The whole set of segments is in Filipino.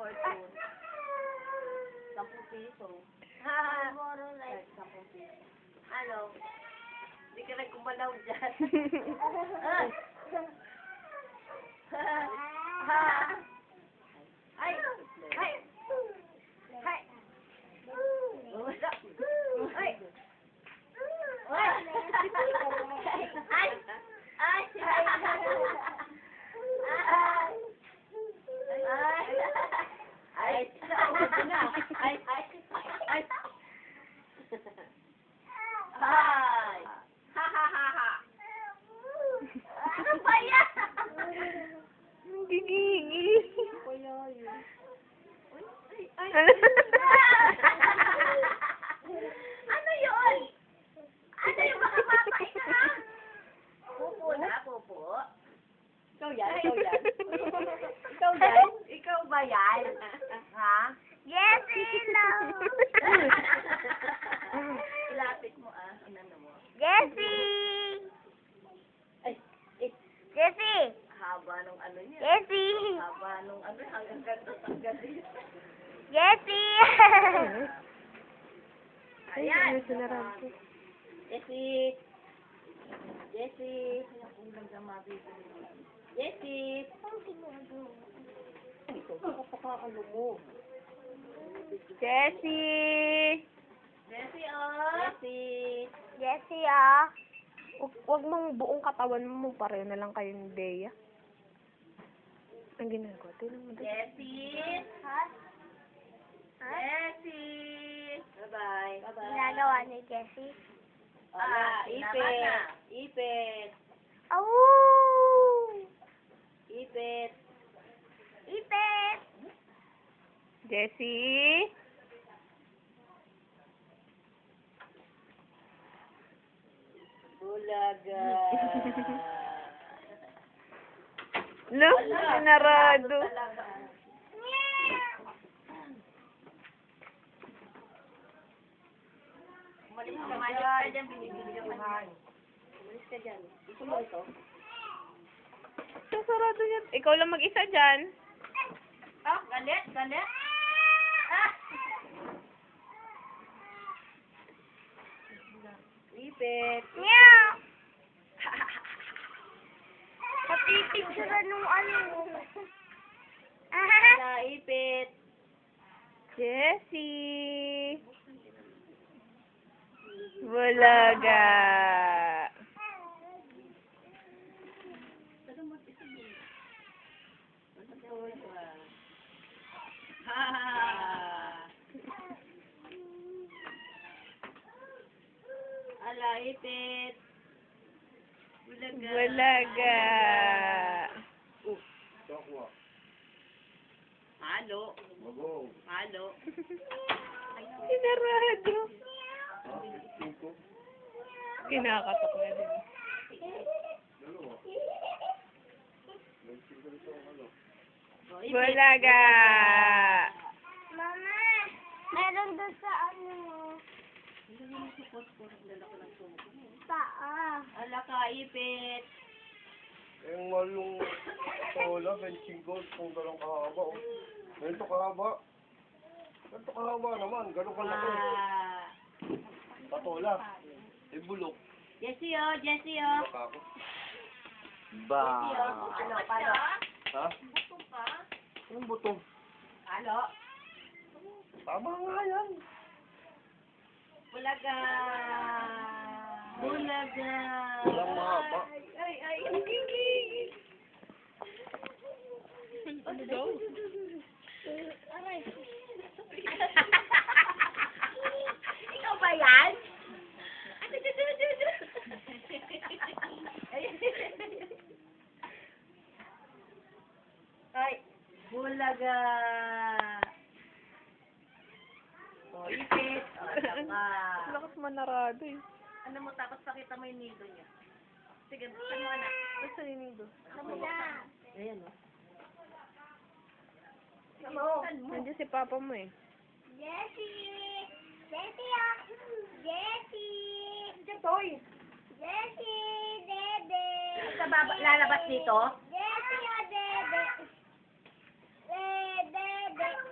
fortune. 10 piso. Like 10 piso. Ano? Hindi ka na gumalaw dyan. Ay! Ay! Ay! Ay! Ay! Ano ba yan? Gigigil. Ano yun? Ano yung mga papay na? Pupo na, pupo. Ikaw yan, ikaw yan. Ikaw yan? Ikaw ba yan? Ha? Yes, hello. Ilapit mo inano mo. Jessie! Ay, Jessie! haba nung ano niya. Jessie! Haba nung ano, hanggang ganito, hanggang dito. Jessie! Ayan. Jessie! Jessie. Jessie. Kaya kung lang mabibili. Jessie. Ito, ano mo? Jessie! Jessie, oh. Jessie. Jessie, Huwag mong buong katawan mo pareho na lang kayong Bea. Ang ginagawa. Tingnan mo doon. Jessie. Jessie. Bye-bye. Bye-bye. Ginagawa ni Jessie. Ipit. Ipit. Oh! Ipit. Ipit! Jessie? Bulaga. Look, sinarado. Umalis ka dyan, binibili ka man. Umalis ka dyan. Gusto mo ito? Sasarado yan. Ikaw lang mag-isa dyan. Galit, galit. Ipit. Meow! Kapipicturan nung ano. Ipit. Jessie! Bulaga! Ipit. Bulaga. Bulaga! Halo. Halo. Sinarado. Kinakatok na din. Bulaga! Mama! Meron doon sa ano mo. Paa. Ala ka, ipit. Yung mahal yung patola, 25 kung gano'ng kahaba. Oh. Ganito kahaba. Ganito kahaba naman, gano'ng kalaki. Patola. Bulok. Jessie, oh, Jessie, oh. Baka ako. Jessie, oh. Alo, palo. Ha? Buto ka? Yung buto. Alo. Tama nga yan. Bulaga. Bulaga. Walang mahaba. Ay, gigi. Ano daw? Aray. Ikaw ba yan? Ay, bulaga. O, ipit. O, saka. Lakas manarado eh. Ano mo, tapos pakita mo yung nido niya. Sige, buksan mo na. Basta ninido. Ayan, o. Nandiyan si papa mo eh. Jessie! Jessie, Jessie! Toy. Jessie! Dede! Sa baba, lalabas dito? Jessie, Dede! Dede!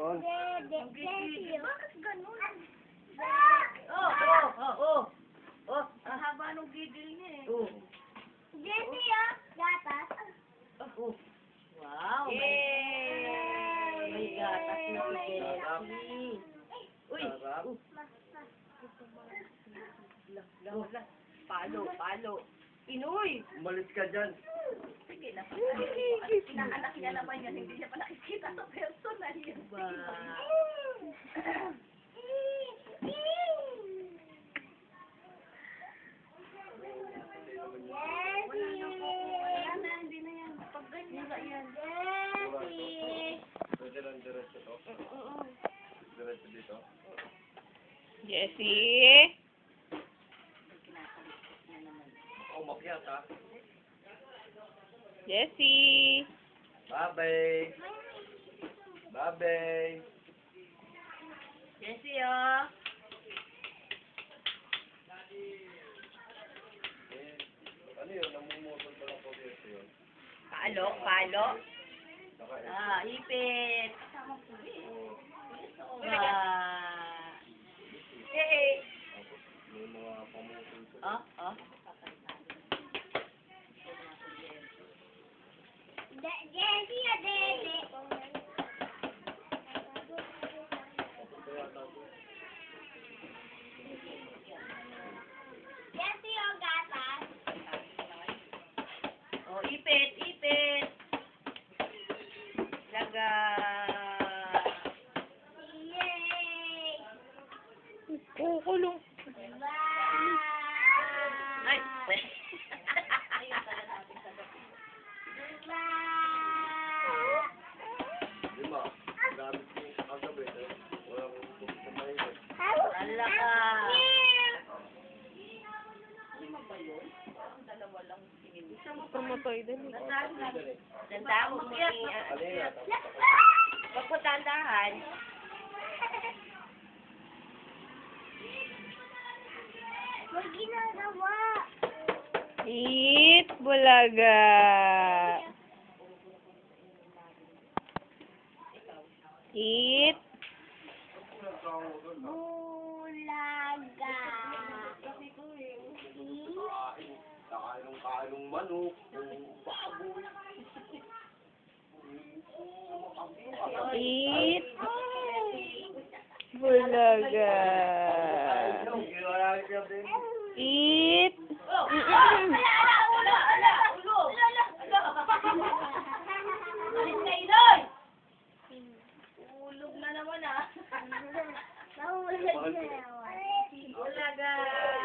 Doon. Dede. Jessie. Bakit ganun? Oh, ang haba nung gigil niya eh. Jessie, oh. Gatas. Wow. May gatas na si Jessie. Uy. Sarap. Palo. Pinoy. Umalis ka dyan. Sige na. Pinaanak niya naman yan. Hindi niya pa nakikita sa personal yun. Wala na, hindi na yan. Pag ganyan na yan. Jessie. Pwede lang diretso to. Diretso dito. Jessie? Umakyat ha. Jessie? Babay. Babay. Jessie, oh. Ano yun? Namumutol pa lang po dito yun. Palo. Ipit. Tapos may mga pamutol ko. Jessie, oh, Dede. Jessie, oh, gatas. Oh, ipit. Laga. Yay. Kukulong. Ay. Lima. Gamit ko yung kagabi. Wala kong kumain. Ala ka. Promotoy din. Tandaan mo yan. Alina. Wag mo tandahan. Wag ginagawa. Eat, bulaga. Eat. Bulaga. Kain-kain manok. Baboy. Eat. Bulaga. Eat. Ulog na naman ah. Nahulog na naman. Ulaga.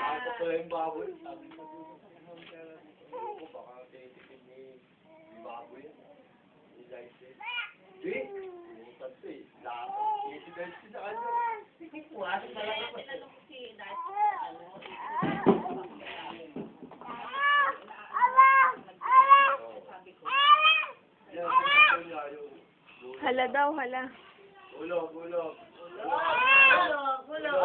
Ako pala yung baboy. Sabi ko, baka titikin ni baboy yan. Ni Daisy. Di? Butan to eh. Lahat. Si Daisy sa kanya. Puwas na lang ako. Tinanong ko si Daisy. Yan, gusto niya yung Hala daw, hala. ulog. Ulog. Ulog.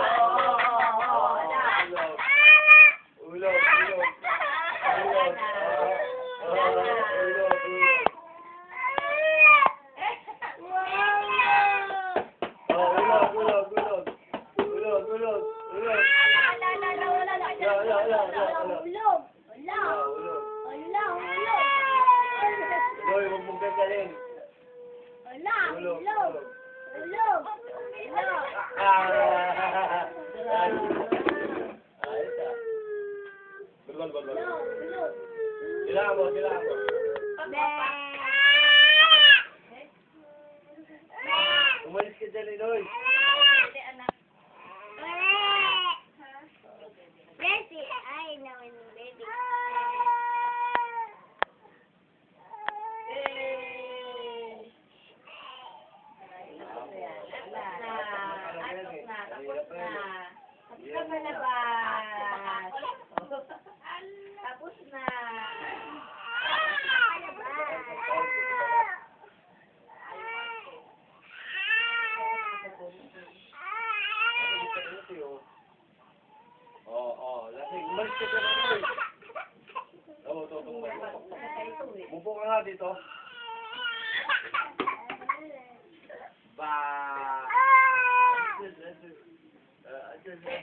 Hoy, huwag mong gagaling. Ulog. Ayos ah. Gulol. Kailangan mo. Umalis ka dyan, Inoy. Jessie, I know in baby. Tapos na. Lasing. Umalis ka dyan, Inoy. Mupo ka nga dito. Bye. Susunod.